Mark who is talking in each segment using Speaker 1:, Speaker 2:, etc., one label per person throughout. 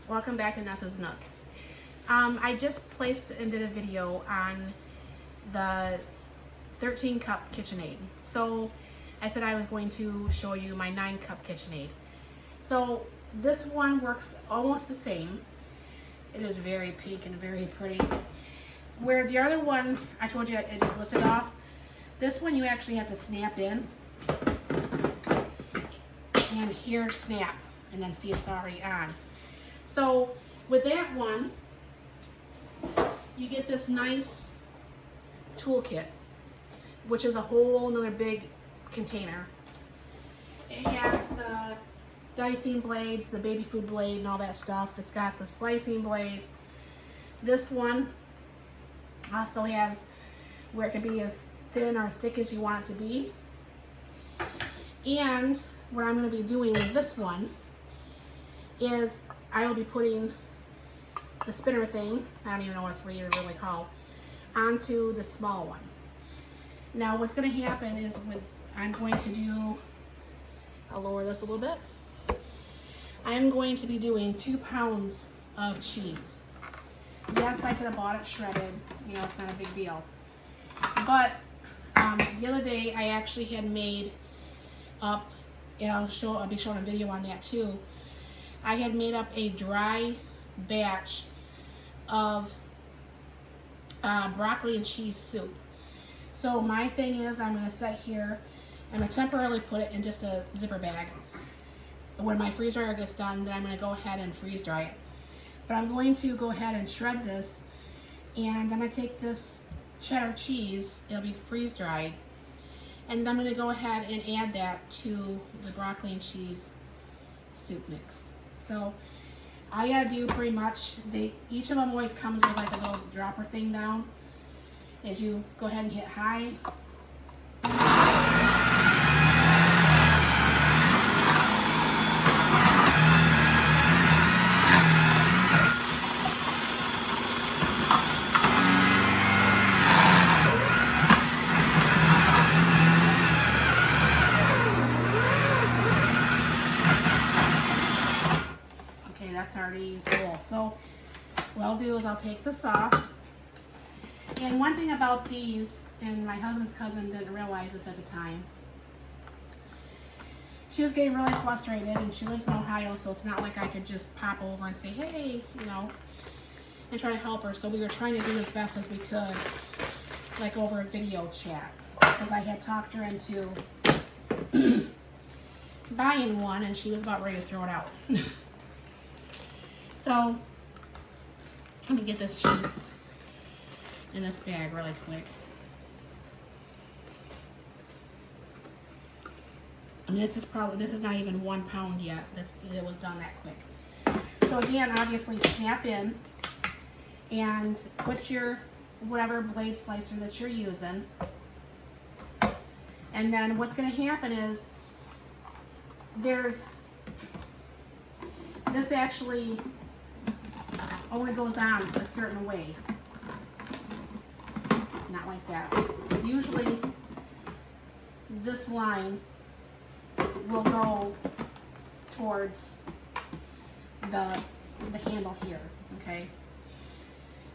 Speaker 1: Welcome back to Nessa's Nook. I just placed and did a video on the 13 cup KitchenAid. So I said I was going to show you my 9 cup KitchenAid. So this one works almost the same. It is very pink and very pretty. Where the other one, I told you it just lifted off. This one you actually have to snap in. And here snap, and then see it's already on. So with that one, you get this nice toolkit, which is a whole nother big container. It has the dicing blades, the baby food blade, and all that stuff. It's got the slicing blade. This one also has where it can be as thin or thick as you want it to be. And what I'm going to be doing with this one is I will be putting the spinner thing, I don't even know what it's really called, onto the small one. Now what's going to happen is I'm going to do, I'll lower this a little bit. I'm going to be doing 2 pounds of cheese. Yes, I could have bought it shredded, you know, it's not a big deal. But the other day I actually had made up, and I'll be showing a video on that too. I had made up a dry batch of broccoli and cheese soup. So my thing is I'm going to set here, I'm going to temporarily put it in just a zipper bag. When my freeze dryer gets done, then I'm going to go ahead and freeze dry it. But I'm going to go ahead and shred this, and I'm going to take this cheddar cheese, it'll be freeze dried, and then I'm going to go ahead and add that to the broccoli and cheese soup mix. So all you gotta do pretty much, each of them always comes with like a little dropper thing down. As you go ahead and hit high. That's already full. So what I'll do is I'll take this off. And one thing about these, and my husband's cousin didn't realize this at the time, she was getting really frustrated, and she lives in Ohio, so it's not like I could just pop over and say, hey, you know, and try to help her. So we were trying to do as best as we could, like over a video chat, because I had talked her into buying one, and she was about ready to throw it out. So, let me get this cheese in this bag really quick. I mean, this is not even 1 pound yet. It was done that quick. So again, obviously snap in and put your whatever blade slicer that you're using. And then what's going to happen is this actually only goes on a certain way. Not like that. Usually this line will go towards the handle here, okay?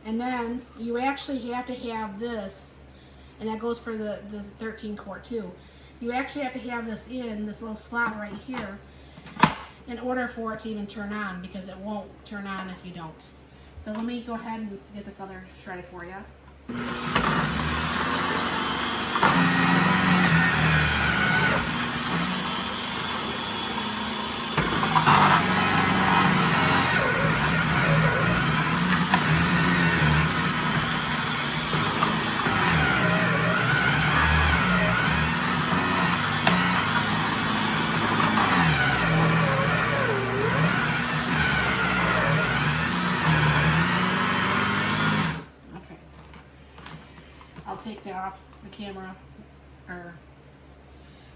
Speaker 1: And then you actually have to have this, and that goes for the 13 quart too. You actually have to have this in this little slot right here in order for it to even turn on, because it won't turn on if you don't. So let me go ahead and get this other shredded for you. Take that off the camera, or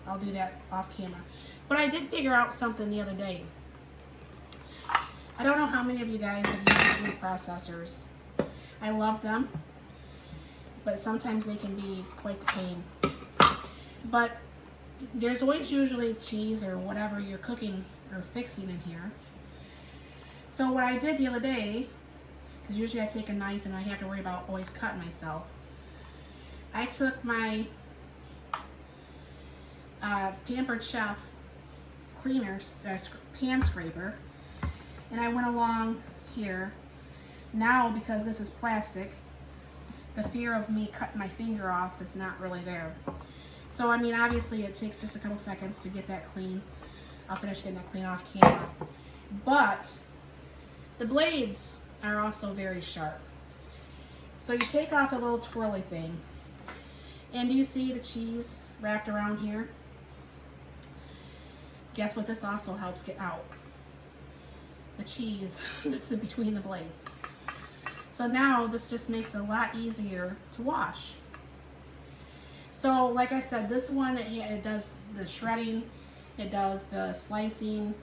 Speaker 1: I'll do that off camera. But I did figure out something the other day. I don't know how many of you guys have used food processors. I love them, but sometimes they can be quite the pain. But there's always usually cheese or whatever you're cooking or fixing in here. So what I did the other day, because usually I take a knife and I have to worry about always cutting myself, I took my Pampered Chef cleaner, pan scraper, and I went along here. Now, because this is plastic, the fear of me cutting my finger off is not really there. So, I mean, obviously it takes just a couple seconds to get that clean. I'll finish getting that clean off camera. But the blades are also very sharp. So you take off the little twirly thing, and do you see the cheese wrapped around here? Guess what this also helps get out? The cheese that's in between the blade. So now this just makes it a lot easier to wash. So like I said, this one, it does the shredding, it does the slicing.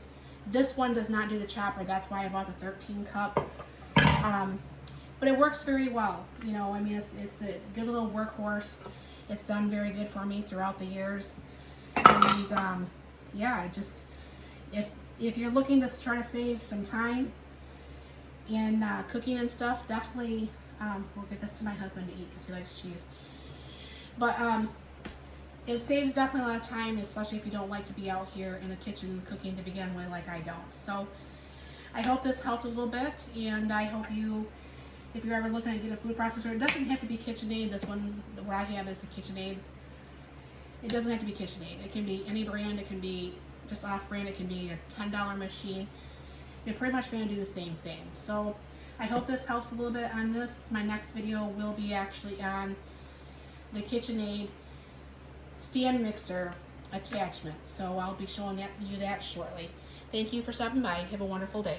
Speaker 1: This one does not do the chopper. That's why I bought the 13 cup. But it works very well. You know, I mean, it's a good little workhorse. It's done very good for me throughout the years. And yeah, just if you're looking to try to save some time in cooking and stuff, definitely we'll get this to my husband to eat because he likes cheese. But it saves definitely a lot of time, especially if you don't like to be out here in the kitchen cooking to begin with, like I don't. So I hope this helped a little bit, and I hope you, if you're ever looking to get a food processor, it doesn't have to be KitchenAid. This one, what I have is the KitchenAids. It doesn't have to be KitchenAid. It can be any brand. It can be just off-brand. It can be a $10 machine. They're pretty much going to do the same thing. So I hope this helps a little bit on this. My next video will be actually on the KitchenAid stand mixer attachment. So I'll be showing you that shortly. Thank you for stopping by. Have a wonderful day.